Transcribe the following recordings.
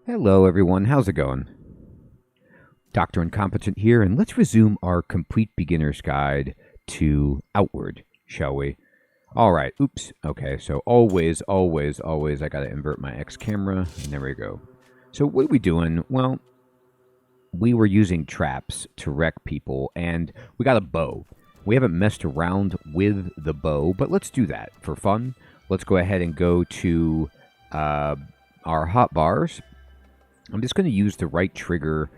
Hello everyone, how's it going? Dr. Incompetent here, and let's resume our complete beginner's guide to Outward, shall we? Alright, oops, okay, so always, I gotta invert my X camera, and there we go. So what are we doing? Well, we were using traps to wreck people, and we got a bow. We haven't messed around with the bow, but let's do that for fun. Let's go ahead and go to our hotbars. I'm just going to use the right trigger,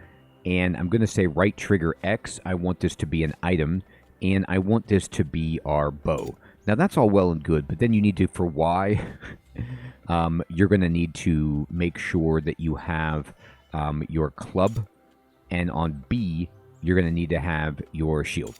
and I'm going to say right trigger X. I want this to be an item, and I want this to be our bow. Now, that's all well and good, but then you need to, for Y, you're going to need to make sure that you have your club, and on B, you're going to need to have your shield.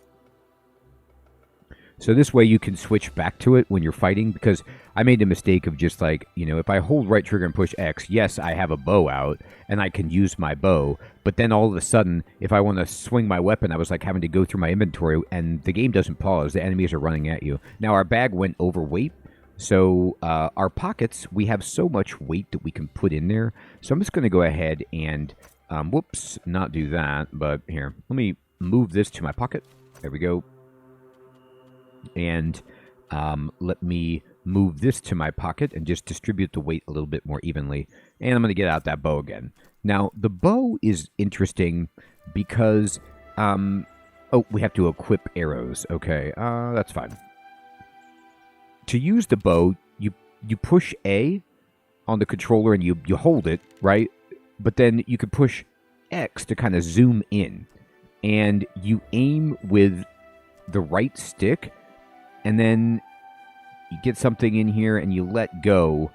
So this way you can switch back to it when you're fighting, because I made the mistake of just like, if I hold right trigger and push X, yes, I have a bow out, and I can use my bow, but then all of a sudden, if I want to swing my weapon, I was like having to go through my inventory, and the game doesn't pause, the enemies are running at you. Now our bag went overweight, so our pockets, we have so much weight that we can put in there, so I'm just going to go ahead and, whoops, not do that, but here, let me move this to my pocket. There we go. And let me move this to my pocket and just distribute the weight a little bit more evenly. And I'm going to get out that bow again. Now, the bow is interesting because, oh, we have to equip arrows. Okay, that's fine. To use the bow, you push A on the controller and you hold it, right? But then you can push X to kind of zoom in. And you aim with the right stick, and then you get something in here and you let go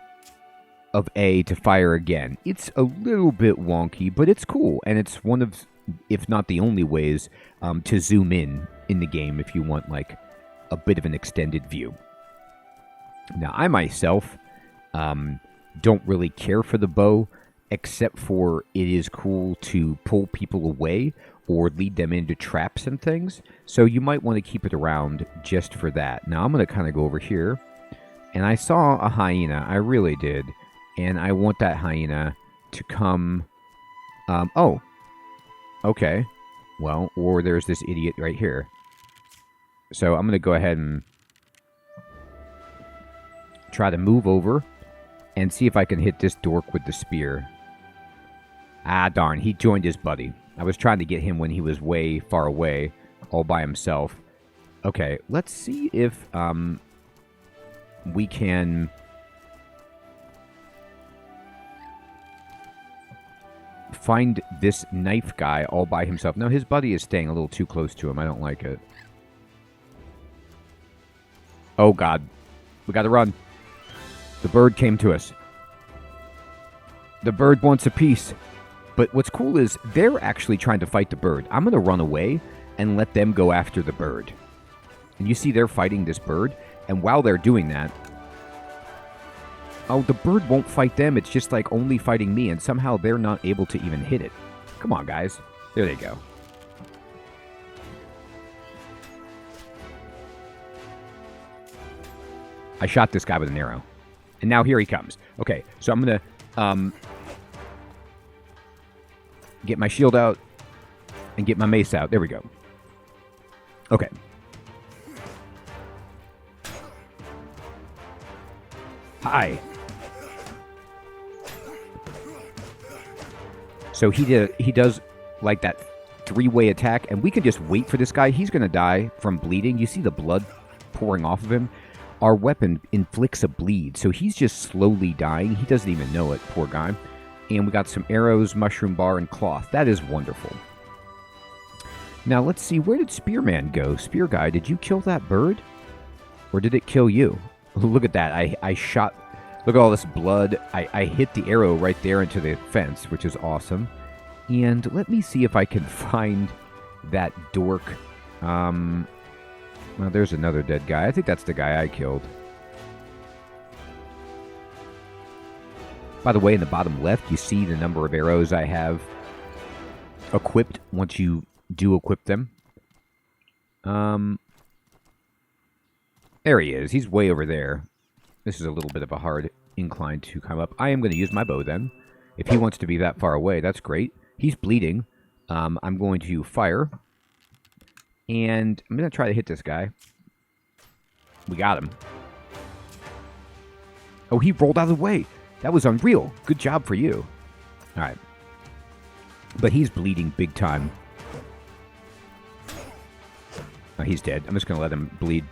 of A to fire again. It's a little bit wonky, but it's cool. And it's one of, if not the only ways, to zoom in the game if you want like a bit of an extended view. Now, I myself don't really care for the bow, except for it is cool to pull people away or lead them into traps and things. So you might want to keep it around just for that. Now I'm going to kind of go over here. And I saw a hyena. I really did. And I want that hyena to come... oh. Okay. Well, or there's this idiot right here. So I'm going to go ahead and try to move over and see if I can hit this dork with the spear. Ah, darn. He joined his buddy. I was trying to get him when he was way far away, all by himself. Okay, let's see if we can find this knife guy all by himself. No, his buddy is staying a little too close to him. I don't like it. Oh, God. We gotta run. The bird came to us. The bird wants a piece. But what's cool is they're actually trying to fight the bird. I'm going to run away and let them go after the bird. And you see they're fighting this bird. And while they're doing that... oh, the bird won't fight them. It's just like only fighting me. And somehow they're not able to even hit it. Come on, guys. There they go. I shot this guy with an arrow. And now here he comes. Okay, so I'm going to... get my shield out and get my mace out. There we go. Okay. Hi. So he does like that three-way attack, and we can just wait for this guy. He's going to die from bleeding. You see the blood pouring off of him? Our weapon inflicts a bleed, so he's just slowly dying. He doesn't even know it, poor guy. And we got some arrows, mushroom bar, and cloth. That is wonderful. Now, let's see. Where did Spearman go? Spear guy, did you kill that bird? Or did it kill you? Look at that. I shot... look at all this blood. I hit the arrow right there into the fence, which is awesome. And let me see if I can find that dork. Well, there's another dead guy. I think that's the guy I killed. By the way, in the bottom left, you see the number of arrows I have equipped once you do equip them. There he is. He's way over there. This is a little bit of a hard incline to come up. I am going to use my bow then. If he wants to be that far away, that's great. He's bleeding. I'm going to fire. And I'm going to try to hit this guy. We got him. Oh, he rolled out of the way. That was unreal. Good job for you. All right. But he's bleeding big time. Oh, he's dead. I'm just going to let him bleed.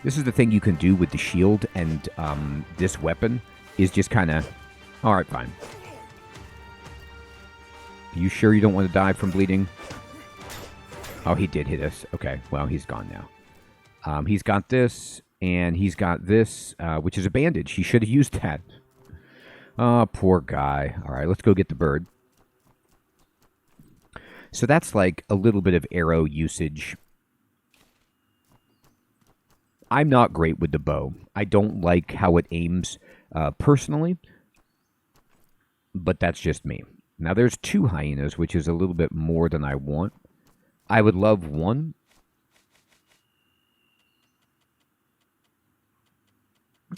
This is the thing you can do with the shield and this weapon is just kind of... All right, fine. Are you sure you don't want to die from bleeding? Oh, he did hit us. Okay, well, he's gone now. He's got this, and he's got this, which is a bandage. He should have used that. Oh, poor guy. All right, let's go get the bird. So that's like a little bit of arrow usage. I'm not great with the bow. I don't like how it aims personally, but that's just me. Now, there's 2 hyenas, which is a little bit more than I want. I would love 1.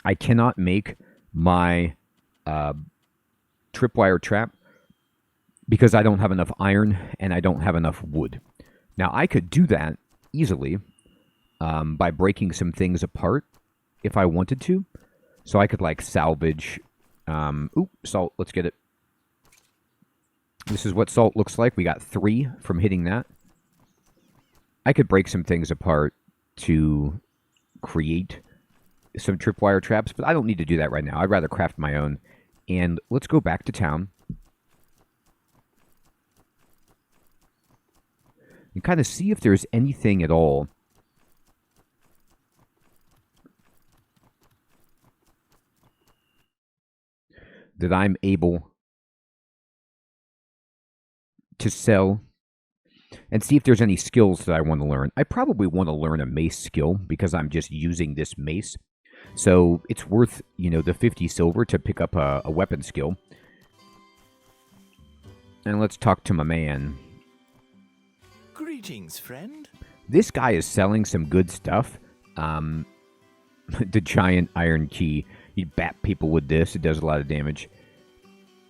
I cannot make my tripwire trap because I don't have enough iron and I don't have enough wood. Now, I could do that easily by breaking some things apart if I wanted to. So I could, like, salvage... salt. Let's get it. This is what salt looks like. We got 3 from hitting that. I could break some things apart to create some tripwire traps, but I don't need to do that right now. I'd rather craft my own. And let's go back to town. And kind of see if there's anything at all that I'm able to sell, and see if there's any skills that I want to learn. I probably want to learn a mace skill because I'm just using this mace. So it's worth, the 50 silver to pick up a weapon skill. And let's talk to my man. Greetings, friend. This guy is selling some good stuff. The giant iron key. You bat people with this. It does a lot of damage.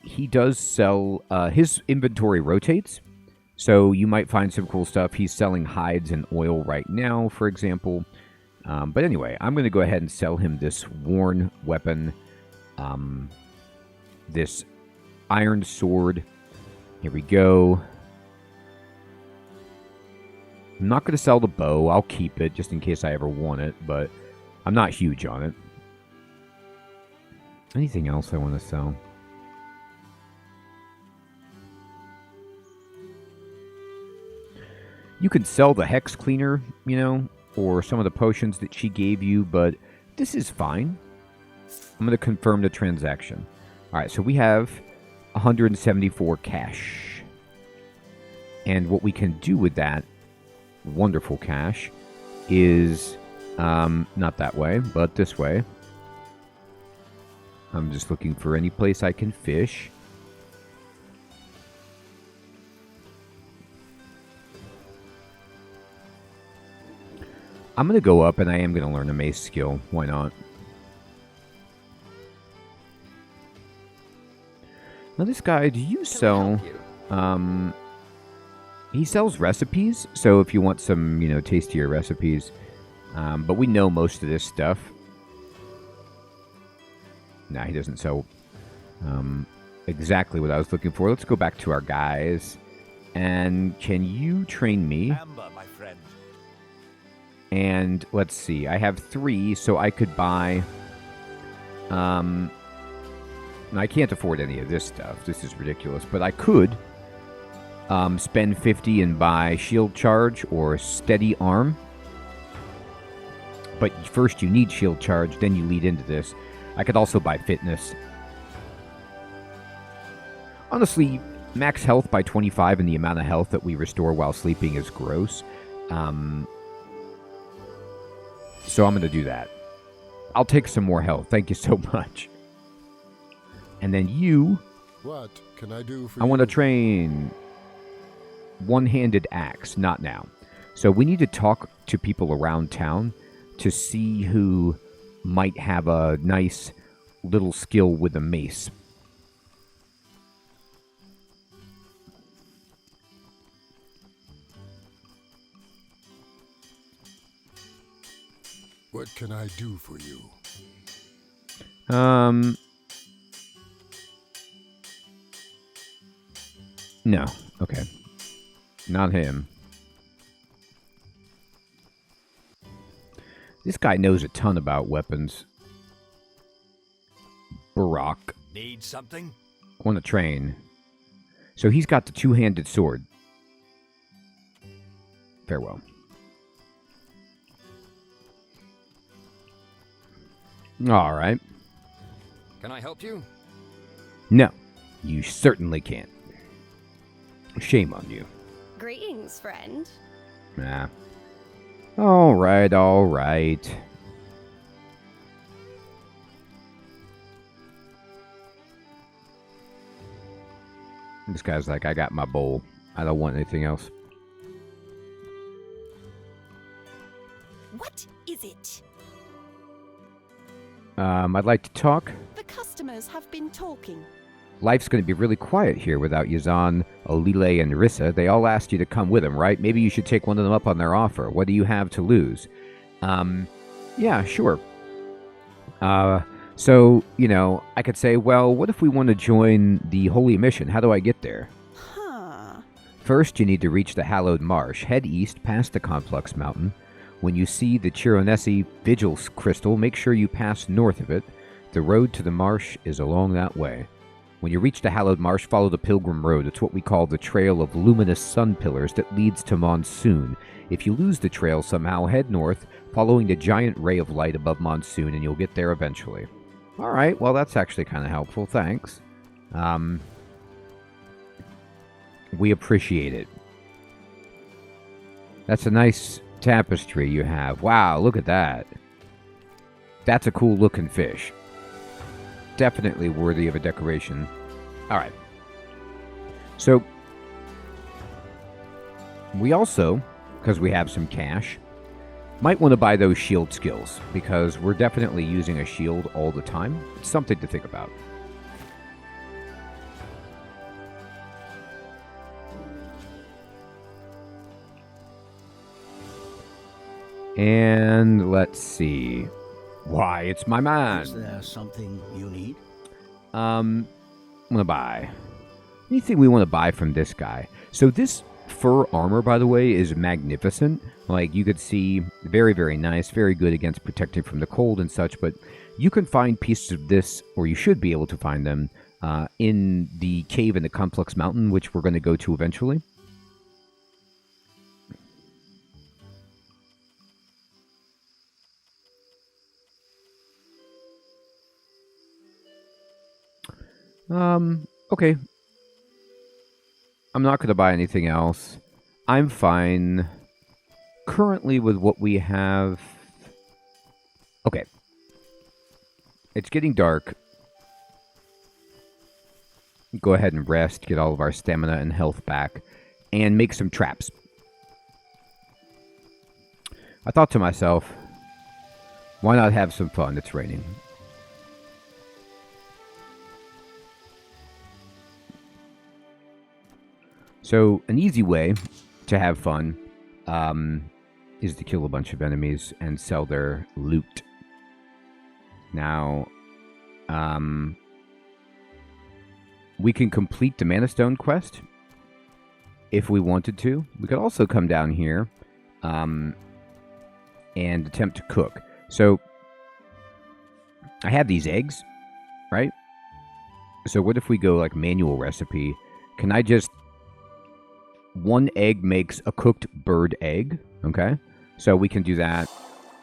He does sell... his inventory rotates. So you might find some cool stuff. He's selling hides and oil right now, for example. But anyway, I'm going to go ahead and sell him this worn weapon. This iron sword. Here we go. I'm not going to sell the bow. I'll keep it just in case I ever want it, but I'm not huge on it. Anything else I want to sell? You could sell the hex cleaner, or some of the potions that she gave you, but this is fine. I'm going to confirm the transaction. All right, so we have 174 cash. And what we can do with that wonderful cash is not that way, but this way. I'm just looking for any place I can fish. I'm going to go up, and I am going to learn a mace skill. Why not? Now, this guy, do you sell... he sells recipes, so if you want some, tastier recipes. But we know most of this stuff. Nah, he doesn't sell exactly what I was looking for. Let's go back to our guys. And can you train me? Amber, my friend. And let's see, I have 3, so I could buy... I can't afford any of this stuff. This is ridiculous. But I could spend 50 and buy shield charge or steady arm. But first you need shield charge, then you lead into this. I could also buy fitness. Honestly, max health by 25 and the amount of health that we restore while sleeping is gross. So I'm going to do that. I'll take some more health. Thank you so much. And then you... What can I do for I you? want to train one-handed axe. Not now. So we need to talk to people around town to see who might have a nice little skill with a mace. What can I do for you? No. Okay. Not him. This guy knows a ton about weapons. Barack. Need something? On a train. So he's got the two-handed sword. Farewell. All right. Can I help you? No, you certainly can't. Shame on you. Greetings, friend. Nah. All right, all right. This guy's like, I got my bowl. I don't want anything else. What is it? I'd like to talk. The customers have been talking. Life's going to be really quiet here without Yazan, Olile, and Rissa. They all asked you to come with them, right? Maybe you should take one of them up on their offer. What do you have to lose? Yeah, sure. So, I could say, well, what if we want to join the Holy Mission? How do I get there? First, you need to reach the Hallowed Marsh. Head east past the Complex Mountain. When you see the Chironesi Vigil Crystal, make sure you pass north of it. The road to the marsh is along that way. When you reach the Hallowed Marsh, follow the Pilgrim Road. It's what we call the Trail of Luminous Sun Pillars that leads to Monsoon. If you lose the trail somehow, head north, following the giant ray of light above Monsoon, and you'll get there eventually. All right, well, that's actually kind of helpful. Thanks. We appreciate it. That's a nice tapestry you have. Wow, look at that. That's a cool looking fish. Definitely worthy of a decoration. All right. So, we also, because we have some cash, might want to buy those shield skills, because we're definitely using a shield all the time. It's something to think about. And let's see. Why, it's my man. Is there something you need? I'm gonna buy. Anything we want to buy from this guy. So this fur armor, by the way, is magnificent. Like, you could see, very, very nice, very good against protecting from the cold and such, but you can find pieces of this, or you should be able to find them, in the cave in the Complex Mountain, which we're going to go to eventually. Okay. I'm not going to buy anything else. I'm fine currently with what we have. Okay. It's getting dark. Go ahead and rest, get all of our stamina and health back, and make some traps. I thought to myself, why not have some fun? It's raining. So, an easy way to have fun is to kill a bunch of enemies and sell their loot. Now, we can complete the Mana Stone quest if we wanted to. We could also come down here and attempt to cook. So, I have these eggs, right? So, what if we go like manual recipe? Can I just... One egg makes a cooked bird egg, okay? So we can do that.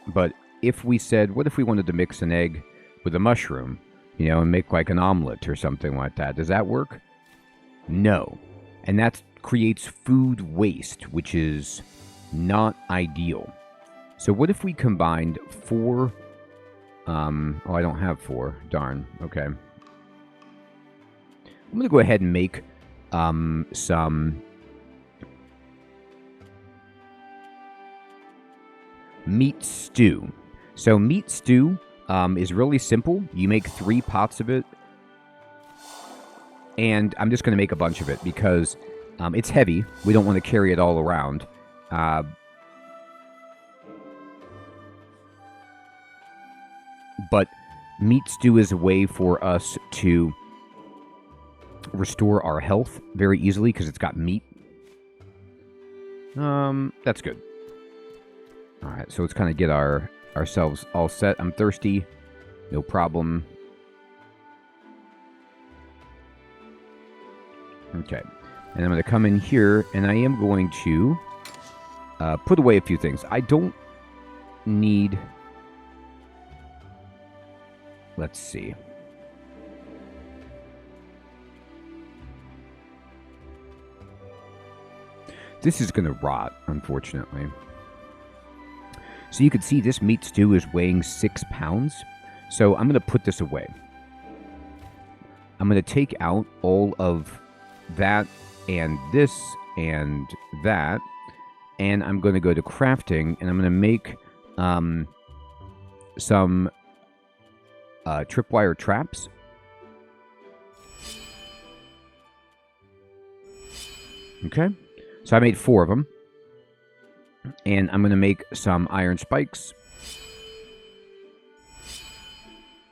But if we said, what if we wanted to mix an egg with a mushroom, and make like an omelet or something like that? Does that work? No. And that creates food waste, which is not ideal. So what if we combined 4... oh, I don't have 4. Darn. Okay. I'm going to go ahead and make some... meat stew. So meat stew is really simple. You make 3 pots of it. And I'm just going to make a bunch of it because it's heavy. We don't want to carry it all around. But meat stew is a way for us to restore our health very easily because it's got meat. That's good. All right, so let's kind of get ourselves all set. I'm thirsty. No problem. Okay. And I'm going to come in here, and I am going to put away a few things. I don't need... Let's see. This is going to rot, unfortunately. So you can see this meat stew is weighing 6 pounds. So I'm going to put this away. I'm going to take out all of that and this and that. And I'm going to go to crafting, and I'm going to make some tripwire traps. Okay. So I made 4 of them. And I'm going to make some iron spikes.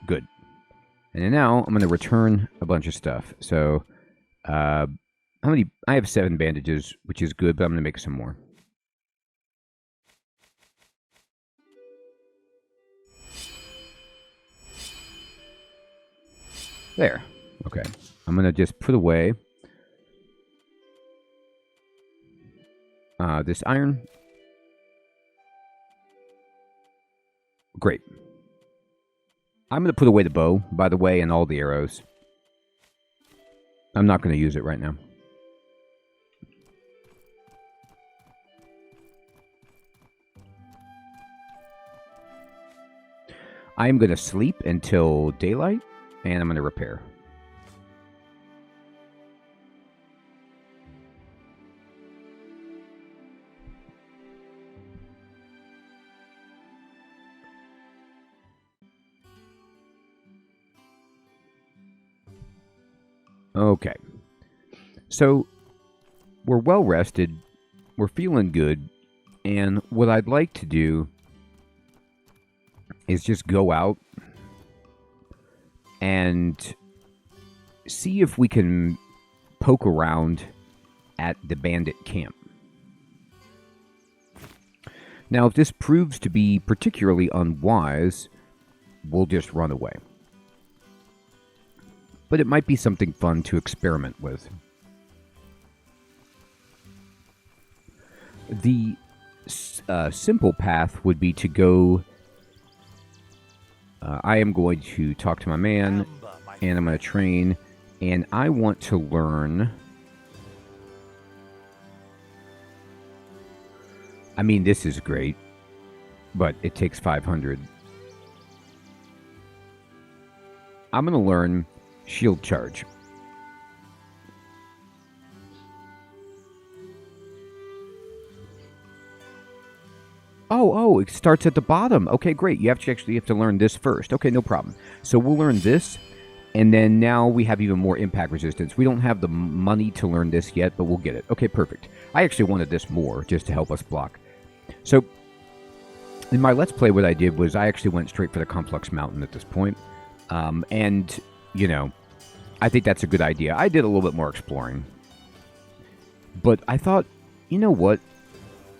Good. And then now I'm going to return a bunch of stuff. So how many? I have 7 bandages, which is good, but I'm going to make some more. There. Okay. I'm going to just put away this iron. Great. I'm going to put away the bow, by the way, and all the arrows. I'm not going to use it right now. I'm going to sleep until daylight, and I'm going to repair. Okay. So, we're well rested, we're feeling good, and what I'd like to do is just go out and see if we can poke around at the bandit camp. Now, if this proves to be particularly unwise, we'll just run away. But it might be something fun to experiment with. The simple path would be to go... I am going to talk to my man, and I'm going to train, and I want to learn... I mean, this is great, but it takes 500. I'm going to learn shield charge. Oh, it starts at the bottom. Okay, great. You actually have to learn this first. Okay, no problem. So we'll learn this, and then now we have even more impact resistance. We don't have the money to learn this yet, but we'll get it. Okay, perfect. I actually wanted this more just to help us block. So in my Let's Play, what I did was I actually went straight for the complex mountain at this point. And, you know, I think that's a good idea. I did a little bit more exploring. But I thought, you know what?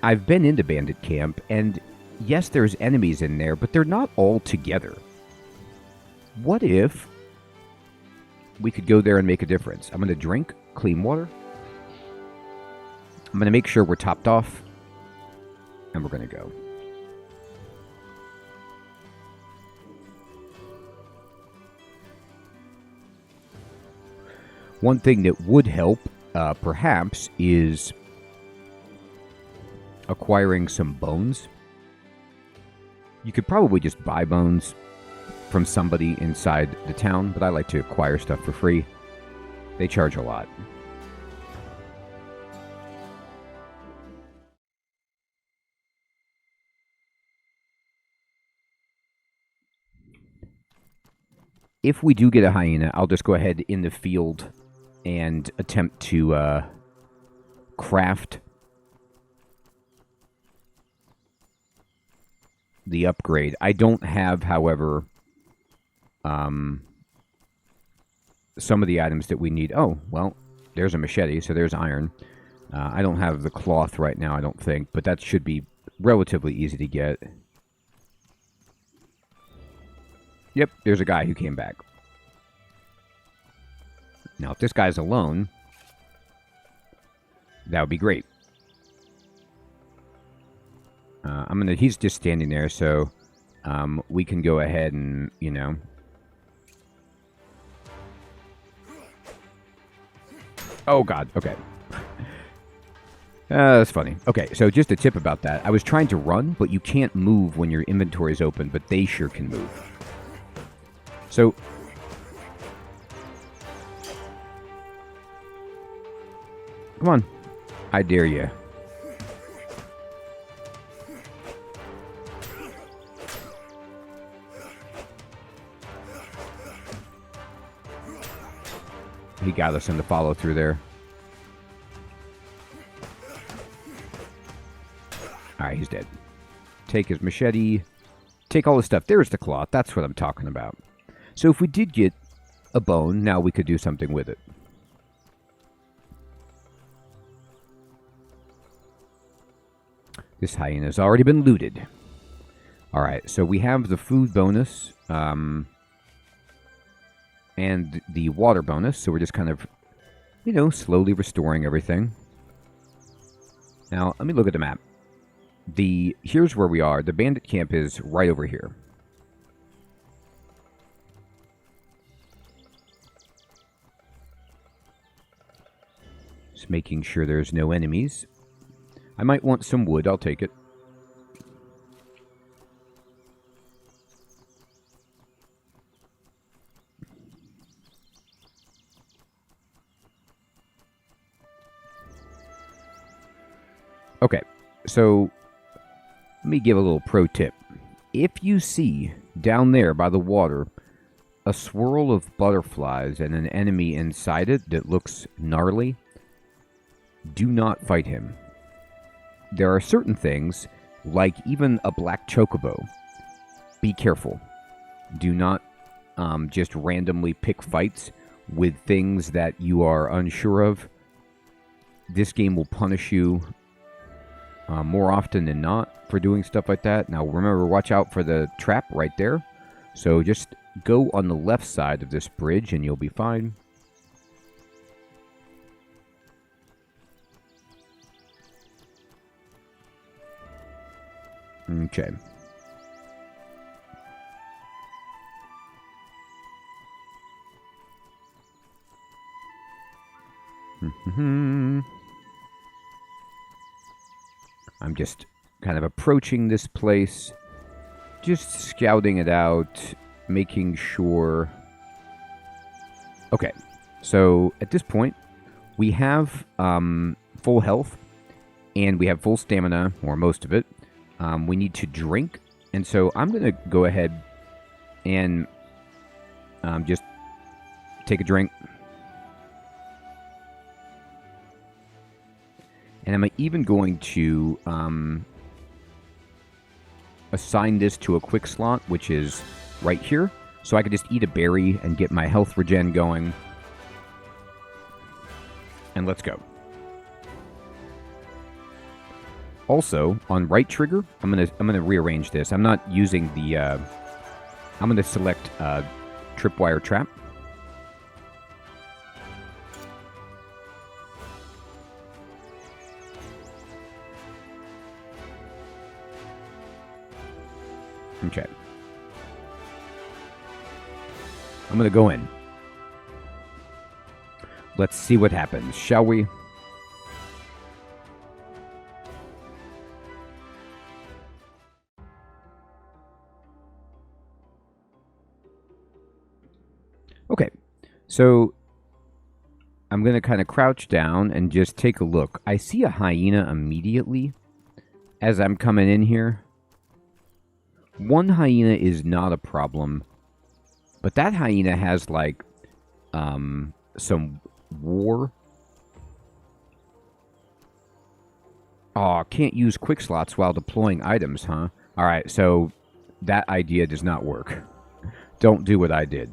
I've been into bandit camp, and yes, there's enemies in there, but they're not all together. What if we could go there and make a difference? I'm going to drink clean water. I'm going to make sure we're topped off, and we're going to go. One thing that would help, perhaps, is acquiring some bones. You could probably just buy bones from somebody inside the town, but I like to acquire stuff for free. They charge a lot. If we do get a hyena, I'll just go ahead in the field and attempt to craft the upgrade. I don't have, however, some of the items that we need. Oh, well, there's a machete, so there's iron. I don't have the cloth right now, I don't think, but that should be relatively easy to get. Yep, there's a guy who came back. Now, if this guy's alone, that would be great. He's just standing there, so we can go ahead and, you know. Oh, God, okay. That's funny. Okay, so just a tip about that. I was trying to run, but you can't move when your inventory is open, but they sure can move. So, come on. I dare you. He got us in the follow through there. Alright, he's dead. Take his machete. Take all his stuff. There's the cloth. That's what I'm talking about. So if we did get a bone, now we could do something with it. This hyena's already been looted. Alright, so we have the food bonus. And the water bonus, so we're just kind of, you know, slowly restoring everything. Now, let me look at the map. Here's where we are. The bandit camp is right over here. Just making sure there's no enemies. I might want some wood, I'll take it. Okay, so let me give a little pro tip. If you see down there by the water a swirl of butterflies and an enemy inside it that looks gnarly, do not fight him. There are certain things, like even a black chocobo. Be careful. Do not just randomly pick fights with things that you are unsure of. This game will punish you more often than not for doing stuff like that. Now remember, watch out for the trap right there. So just go on the left side of this bridge and you'll be fine. Okay. I'm just kind of approaching this place, just scouting it out, making sure. Okay, so at this point, we have full health, and we have full stamina, or most of it. We need to drink, and so I'm going to go ahead and just take a drink. And I'm even going to assign this to a quick slot, which is right here. So I can just eat a berry and get my health regen going. And let's go. Also, on right trigger, I'm gonna rearrange this. I'm not using the. I'm gonna select tripwire trap. Okay. I'm gonna go in. Let's see what happens, shall we? Okay, so I'm going to kind of crouch down and just take a look. I see a hyena immediately as I'm coming in here. One hyena is not a problem, but that hyena has like some war. Oh, can't use quick slots while deploying items, huh? All right, so that idea does not work. Don't do what I did.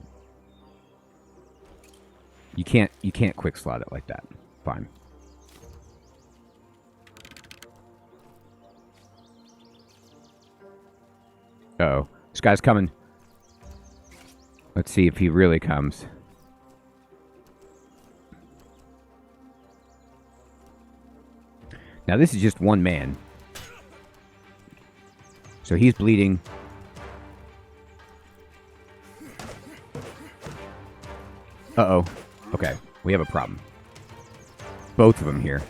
You can't quick slot it like that. Fine. Uh-oh. This guy's coming. Let's see if he really comes. Now, this is just one man. So he's bleeding. Uh-oh. Okay, we have a problem. Both of them here.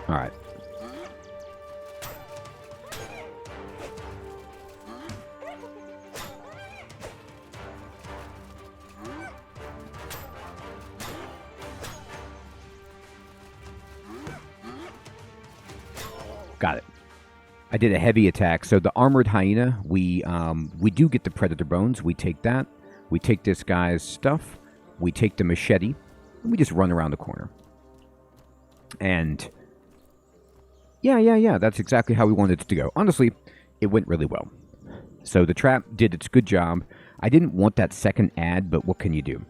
All right. Got it. I did a heavy attack. So the armored hyena, we do get the predator bones. We take that. We take this guy's stuff. We take the machete. And we just run around the corner. And yeah. That's exactly how we wanted it to go. Honestly, it went really well. So the trap did its good job. I didn't want that second ad, but what can you do?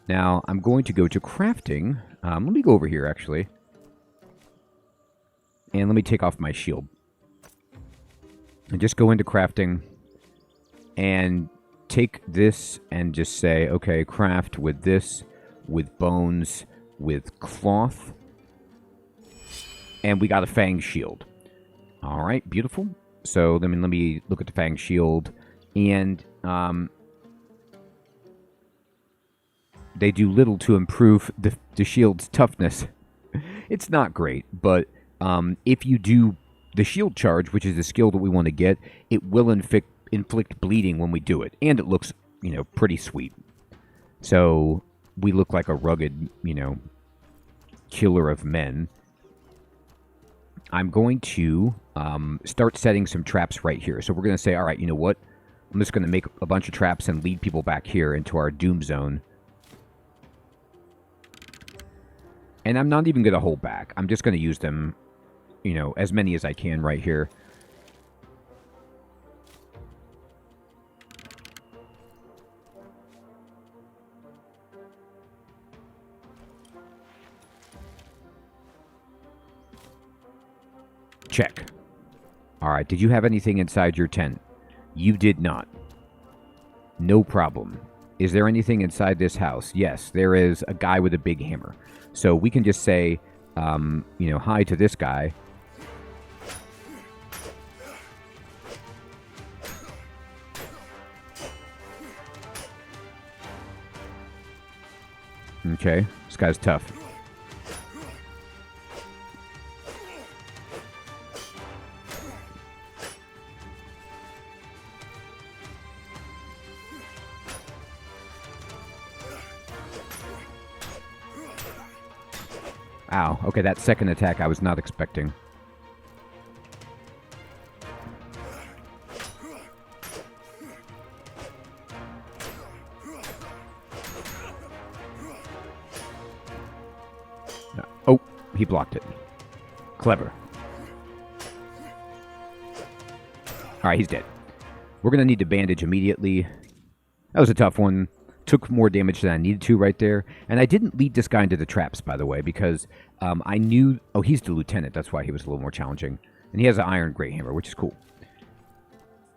Now, I'm going to go to crafting. Let me go over here, actually. And let me take off my shield. And just go into crafting. And take this and just say, okay, craft with this, with bones, with cloth. And we got a fang shield. All right, beautiful. So let me look at the fang shield. And they do little to improve the shield's toughness. It's not great, but if you do the shield charge, which is the skill that we want to get, it will inflict bleeding when we do it. And it looks, pretty sweet. So we look like a rugged, killer of men. I'm going to start setting some traps right here. So we're going to say, all right, you know what? I'm just going to make a bunch of traps and lead people back here into our doom zone. And I'm not even going to hold back. I'm just going to use them, as many as I can right here. Check. All right, did you have anything inside your tent? You did not. No problem. Is there anything inside this house? Yes, there is a guy with a big hammer. So we can just say, hi to this guy. Okay, this guy's tough. Ow. Okay, that second attack I was not expecting. Oh, he blocked it. Clever. Alright, he's dead. We're going to need to bandage immediately. That was a tough one. Took more damage than I needed to right there. And I didn't lead this guy into the traps, by the way, because I knew... Oh, he's the lieutenant. That's why he was a little more challenging. And he has an iron great hammer, which is cool.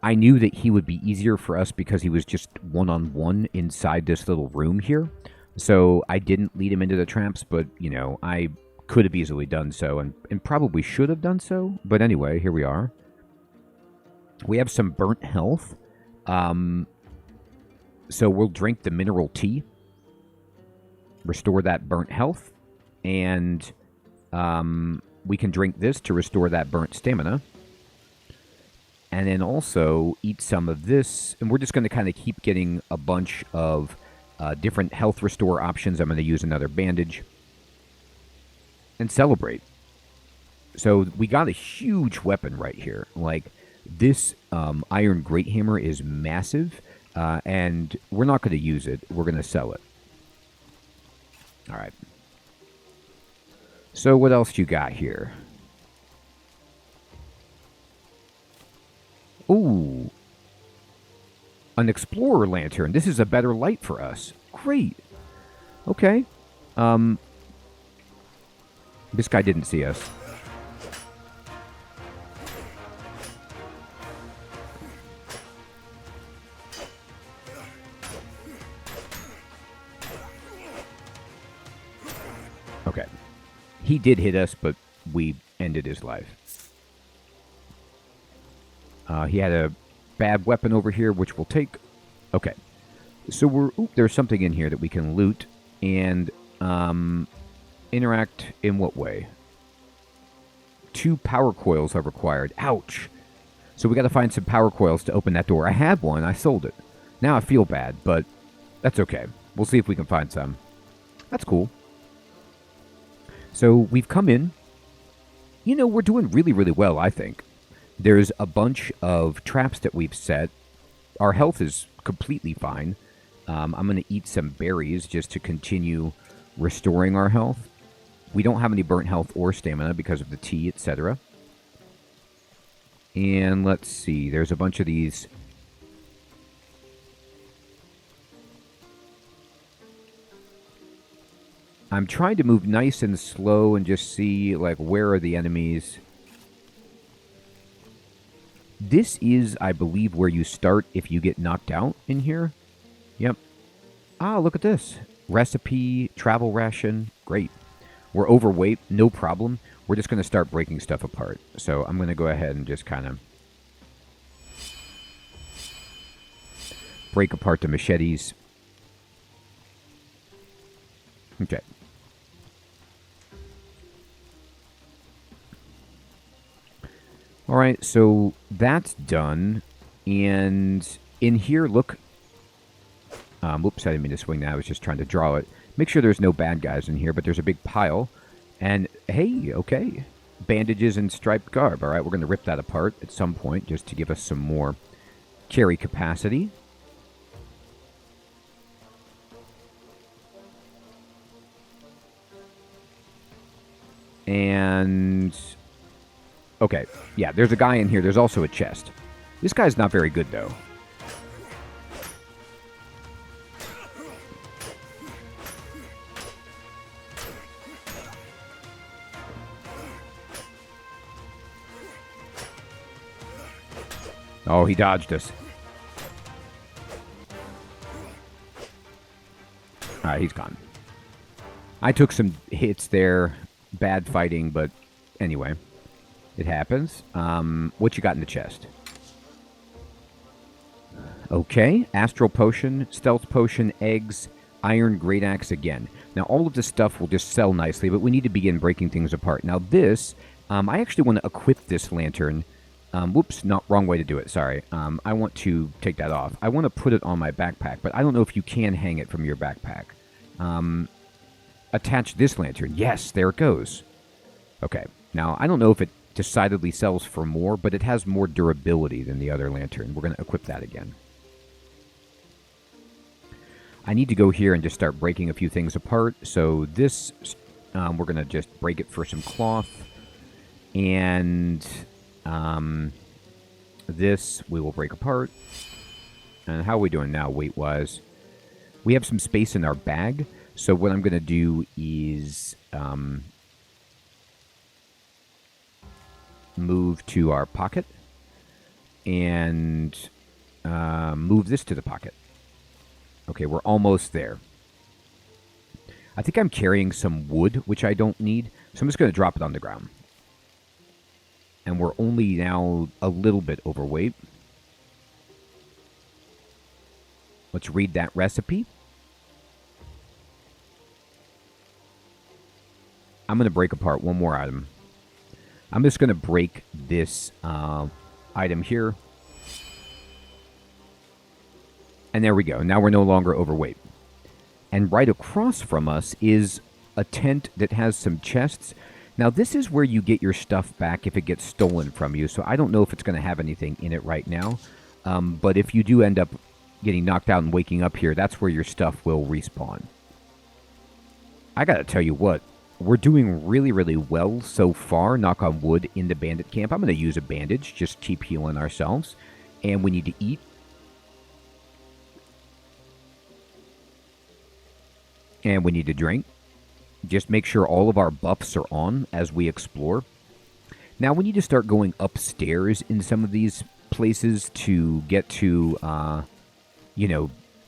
I knew that he would be easier for us because he was just one-on-one inside this little room here. So I didn't lead him into the traps, but, I could have easily done so and probably should have done so. But anyway, here we are. We have some burnt health. So we'll drink the mineral tea, restore that burnt health, and we can drink this to restore that burnt stamina. And then also eat some of this, and we're just going to kind of keep getting a bunch of different health restore options. I'm going to use another bandage and celebrate. So we got a huge weapon right here. Like, this iron great hammer is massive. And we're not going to use it. We're going to sell it. All right. So what else you got here? Ooh. An explorer lantern. This is a better light for us. Great. Okay. This guy didn't see us. Okay. He did hit us, but we ended his life. He had a bad weapon over here, which we'll take. Okay. So there's something in here that we can loot and interact in what way? 2 power coils are required. Ouch. So we got to find some power coils to open that door. I had one. I sold it. Now I feel bad, but that's okay. We'll see if we can find some. That's cool. So we've come in. You know, we're doing really, really well, I think. There's a bunch of traps that we've set. Our health is completely fine. I'm going to eat some berries just to continue restoring our health. We don't have any burnt health or stamina because of the tea, etc. And let's see. There's a bunch of these. I'm trying to move nice and slow and just see, like, where are the enemies. This is, I believe, where you start if you get knocked out in here. Yep. Ah, look at this. Recipe, travel ration. Great. We're overweight. No problem. We're just going to start breaking stuff apart. So I'm going to go ahead and just kind of break apart the machetes. Okay. All right, so that's done. And in here, look. Oops, I didn't mean to swing that. I was just trying to draw it. Make sure there's no bad guys in here, but there's a big pile. And, hey, okay. Bandages and striped garb. All right, we're going to rip that apart at some point just to give us some more carry capacity. And... okay, yeah, there's a guy in here. There's also a chest. This guy's not very good, though. Oh, he dodged us. All right, he's gone. I took some hits there. Bad fighting, but anyway. It happens. What you got in the chest? Okay. Astral Potion, Stealth Potion, Eggs, Iron Great Axe again. Now, all of this stuff will just sell nicely, but we need to begin breaking things apart. Now, this, I actually want to equip this lantern. Whoops, wrong way to do it, sorry. I want to take that off. I want to put it on my backpack, but I don't know if you can hang it from your backpack. Attach this lantern. Yes, there it goes. Okay. Now, I don't know if it decidedly sells for more, but it has more durability than the other lantern. We're going to equip that again. I need to go here and just start breaking a few things apart. So this, we're going to just break it for some cloth. And this we will break apart. And how are we doing now weight-wise? We have some space in our bag. So what I'm going to do is move to our pocket and move this to the pocket. Okay, we're almost there. I think I'm carrying some wood, which I don't need. So I'm just going to drop it on the ground. And we're only now a little bit overweight. Let's read that recipe. I'm going to break apart one more item. I'm just going to break this item here. And there we go. Now we're no longer overweight. And right across from us is a tent that has some chests. Now, this is where you get your stuff back if it gets stolen from you. So I don't know if it's going to have anything in it right now. But if you do end up getting knocked out and waking up here, that's where your stuff will respawn. I got to tell you what. We're doing really, really well so far, knock on wood, in the bandit camp. I'm going to use a bandage, just keep healing ourselves. And we need to eat. And we need to drink. Just make sure all of our buffs are on as we explore. Now we need to start going upstairs in some of these places to get to,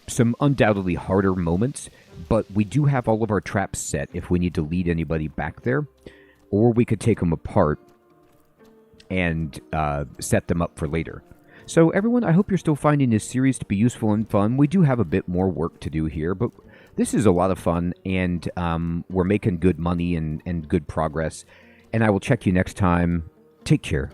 some undoubtedly harder moments. But we do have all of our traps set if we need to lead anybody back there. Or we could take them apart and set them up for later. So everyone, I hope you're still finding this series to be useful and fun. We do have a bit more work to do here, but this is a lot of fun, and we're making good money and good progress. And I will check you next time. Take care.